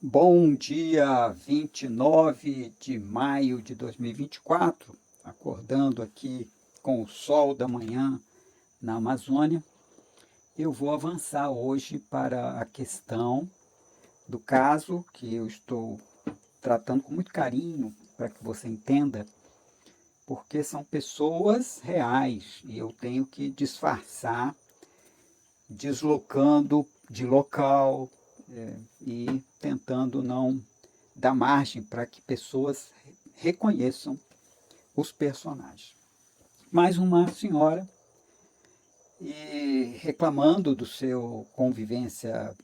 Bom dia, 29 de maio de 2024, acordando aqui com o sol da manhã na Amazônia. Eu vou avançar hoje para a questão do caso que eu estou tratando com muito carinho para que você entenda, porque são pessoas reais e eu tenho que disfarçar, deslocando de local, e tentando não dar margem para que pessoas reconheçam os personagens. Mais uma senhora e reclamando do seu convivência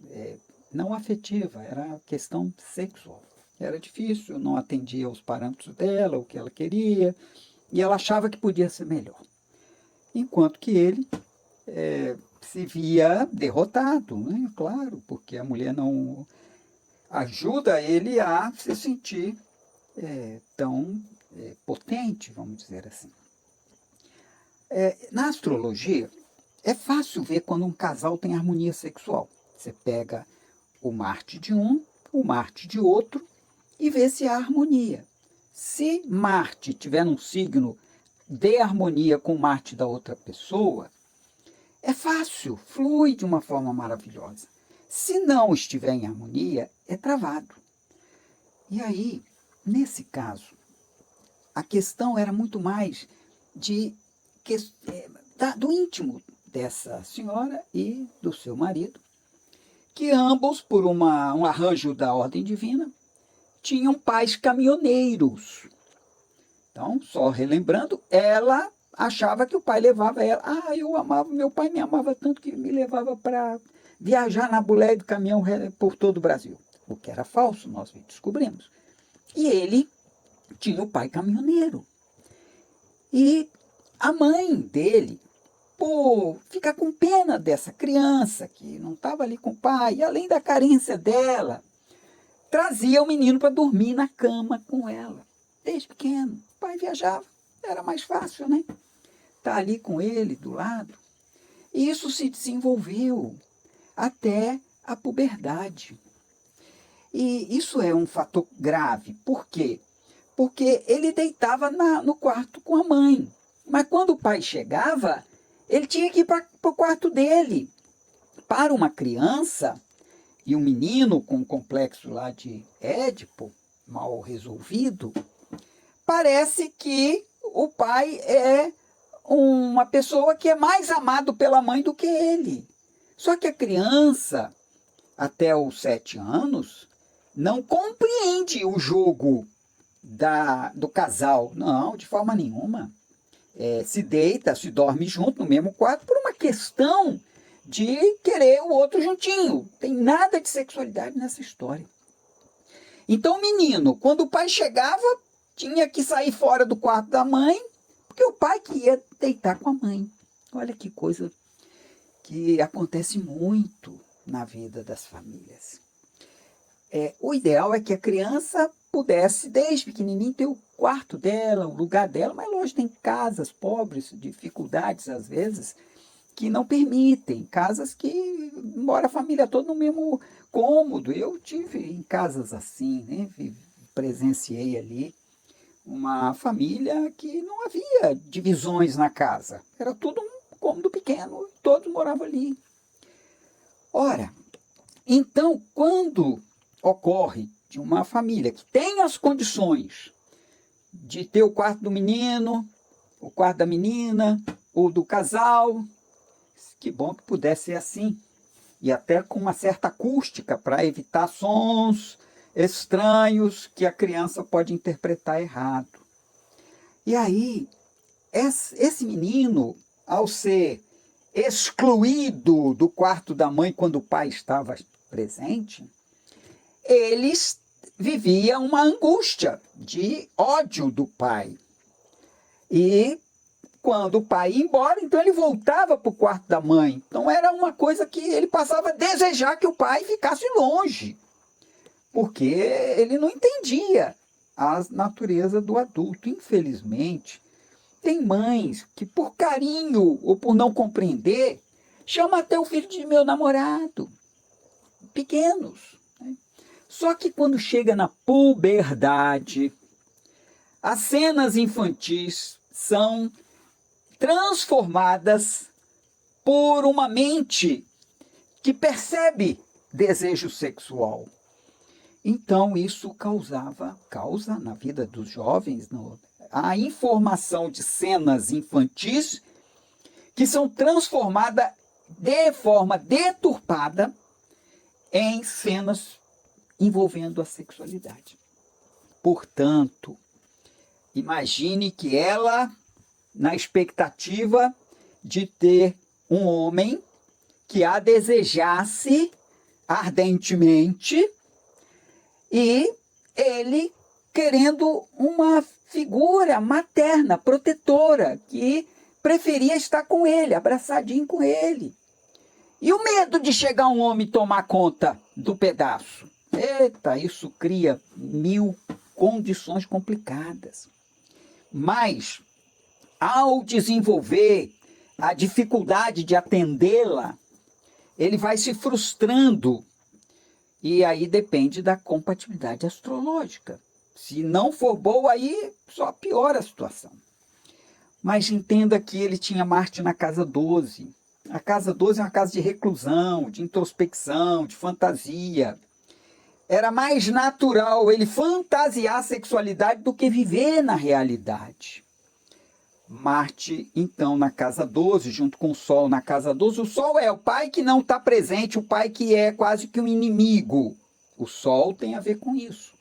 não afetiva, era questão sexual. Era difícil, não atendia aos parâmetros dela, o que ela queria, e ela achava que podia ser melhor. Enquanto que ele se via derrotado, né? Claro, porque a mulher não ajuda ele a se sentir tão potente, vamos dizer assim. Na astrologia, é fácil ver quando um casal tem harmonia sexual. Você pega o Marte de um, o Marte de outro e vê se há harmonia. Se Marte tiver num signo de harmonia com Marte da outra pessoa, é fácil, flui de uma forma maravilhosa. Se não estiver em harmonia, é travado. E aí, nesse caso, a questão era muito mais de, do íntimo dessa senhora e do seu marido, que ambos, por um arranjo da ordem divina, tinham pais caminhoneiros. Então, só relembrando, ela achava que o pai levava ela. Ah, eu amava, meu pai me amava tanto que me levava para viajar na boleia do caminhão por todo o Brasil. O que era falso, nós descobrimos. E ele tinha o pai caminhoneiro. E a mãe dele, por ficar com pena dessa criança que não estava ali com o pai, e além da carência dela, trazia o menino para dormir na cama com ela, desde pequeno. O pai viajava, era mais fácil, né? Tá ali com ele, do lado. E isso se desenvolveu até a puberdade. E isso é um fator grave. Por quê? Porque ele deitava no quarto com a mãe. Mas quando o pai chegava, ele tinha que ir para o quarto dele. Para uma criança e um menino com um complexo lá de Édipo, mal resolvido, parece que o pai é uma pessoa que é mais amado pela mãe do que ele. Só que a criança, até os 7 anos, não compreende o jogo do casal. Não, de forma nenhuma. Se deita, se dorme junto no mesmo quarto por uma questão de querer o outro juntinho. Tem nada de sexualidade nessa história. Então o menino, quando o pai chegava, tinha que sair fora do quarto da mãe, porque o pai que ia deitar com a mãe. Olha que coisa que acontece muito na vida das famílias. O ideal é que a criança pudesse, desde pequenininho, ter o quarto dela, o lugar dela, mas lógico, tem casas pobres, dificuldades às vezes, que não permitem, casas que mora a família toda no mesmo cômodo. Eu tive em casas assim, né? Presenciei ali uma família que não havia divisões na casa, era tudo um cômodo pequeno, todos moravam ali. Ora, então, quando ocorre de uma família que tem as condições de ter o quarto do menino, o quarto da menina, o do casal, que bom que pudesse ser assim. E até com uma certa acústica para evitar sons estranhos que a criança pode interpretar errado. E aí, esse menino, ao ser excluído do quarto da mãe quando o pai estava presente, eles viviam uma angústia de ódio do pai. E quando o pai ia embora, então ele voltava para o quarto da mãe. Então era uma coisa que ele passava a desejar que o pai ficasse longe, porque ele não entendia a natureza do adulto. Infelizmente, tem mães que, por carinho ou por não compreender, chamam até o filho de meu namorado, pequenos. Né? Só que quando chega na puberdade, as cenas infantis são transformadas por uma mente que percebe desejo sexual. Então, isso causa na vida dos jovens a informação de cenas infantis que são transformadas de forma deturpada em cenas envolvendo a sexualidade. Portanto, imagine que ela, na expectativa de ter um homem que a desejasse ardentemente e ele querendo uma figura materna, protetora, que preferia estar com ele, abraçadinho com ele. E o medo de chegar um homem e tomar conta do pedaço? Eita, isso cria 1000 condições complicadas. Mas, ao desenvolver a dificuldade de atendê-la, ele vai se frustrando. E aí depende da compatibilidade astrológica. Se não for boa, aí só piora a situação. Mas entenda que ele tinha Marte na casa 12. A casa 12 é uma casa de reclusão, de introspecção, de fantasia. Era mais natural ele fantasiar a sexualidade do que viver na realidade. Marte, então, na casa 12, junto com o Sol na casa 12. O Sol é o pai que não está presente, o pai que é quase que um inimigo. O Sol tem a ver com isso.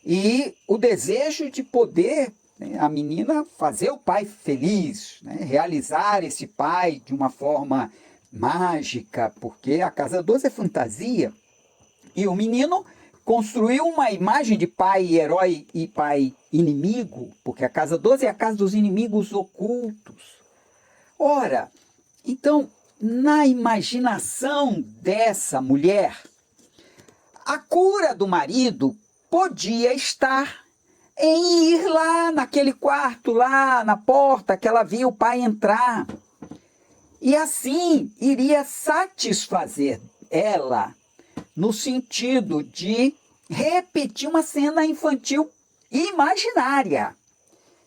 E o desejo de poder, né, a menina fazer o pai feliz, né, realizar esse pai de uma forma mágica, porque a casa 12 é fantasia. E o menino construiu uma imagem de pai herói e pai inimigo, porque a casa 12 é a casa dos inimigos ocultos. Ora, então, na imaginação dessa mulher, a cura do marido podia estar em ir lá naquele quarto, lá na porta que ela via o pai entrar. E assim iria satisfazer ela, no sentido de repetir uma cena infantil imaginária,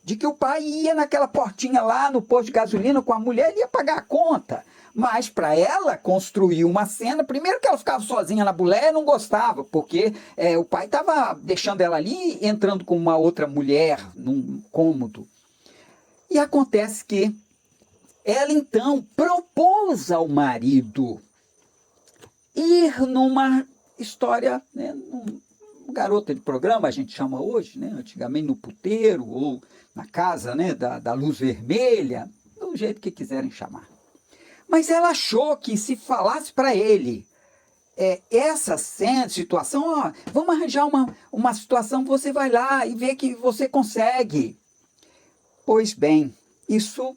de que o pai ia naquela portinha lá no posto de gasolina com a mulher e ia pagar a conta. Mas para ela construir uma cena, primeiro que ela ficava sozinha na mulher, não gostava, porque o pai estava deixando ela ali, entrando com uma outra mulher num cômodo. E acontece que ela então propôs ao marido ir numa história, né, garota de programa, a gente chama hoje, né, antigamente no puteiro ou na casa, né, da luz vermelha, do jeito que quiserem chamar. Mas ela achou que se falasse para ele essa situação, ó, vamos arranjar uma situação, você vai lá e vê que você consegue. Pois bem, isso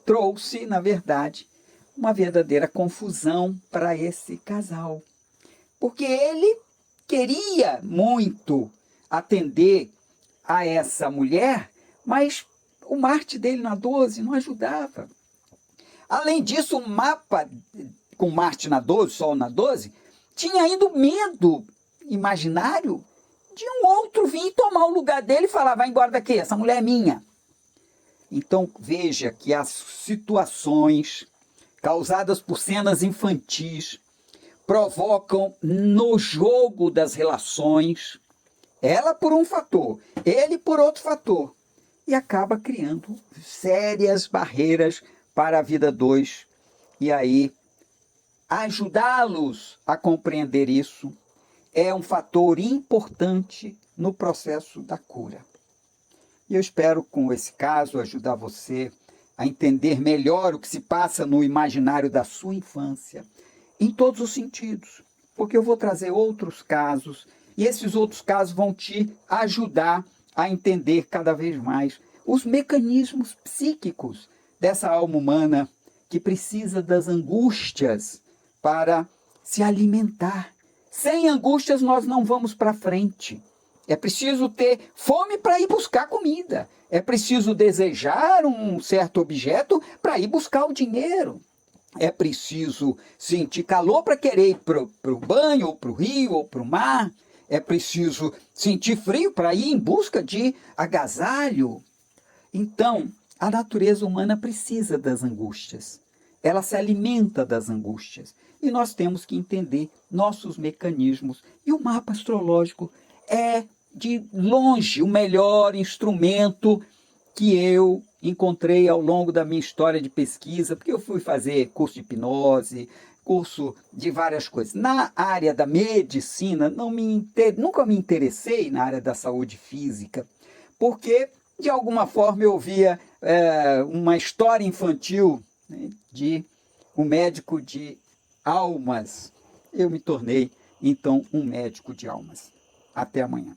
trouxe, na verdade, uma verdadeira confusão para esse casal. Porque ele queria muito atender a essa mulher, mas o Marte dele na 12 não ajudava. Além disso, o mapa com Marte na 12, Sol na 12, tinha ainda o medo imaginário de um outro vir e tomar o lugar dele e falar, vai embora daqui, essa mulher é minha. Então veja que as situações causadas por cenas infantis provocam no jogo das relações, ela por um fator, ele por outro fator, e acaba criando sérias barreiras para a vida 2. E aí, ajudá-los a compreender isso é um fator importante no processo da cura. E eu espero, com esse caso, ajudar você a entender melhor o que se passa no imaginário da sua infância, em todos os sentidos, porque eu vou trazer outros casos, e esses outros casos vão te ajudar a entender cada vez mais os mecanismos psíquicos dessa alma humana que precisa das angústias para se alimentar. Sem angústias nós não vamos para frente. É preciso ter fome para ir buscar comida. É preciso desejar um certo objeto para ir buscar o dinheiro. É preciso sentir calor para querer ir para o banho, ou para o rio, ou para o mar. É preciso sentir frio para ir em busca de agasalho. Então, a natureza humana precisa das angústias. Ela se alimenta das angústias. E nós temos que entender nossos mecanismos. E o mapa astrológico é, de longe, o melhor instrumento que eu encontrei ao longo da minha história de pesquisa, porque eu fui fazer curso de hipnose, curso de várias coisas. Na área da medicina, nunca me interessei na área da saúde física, porque, de alguma forma, eu via uma história infantil, né, de um médico de almas. Eu me tornei, então, um médico de almas. Até amanhã.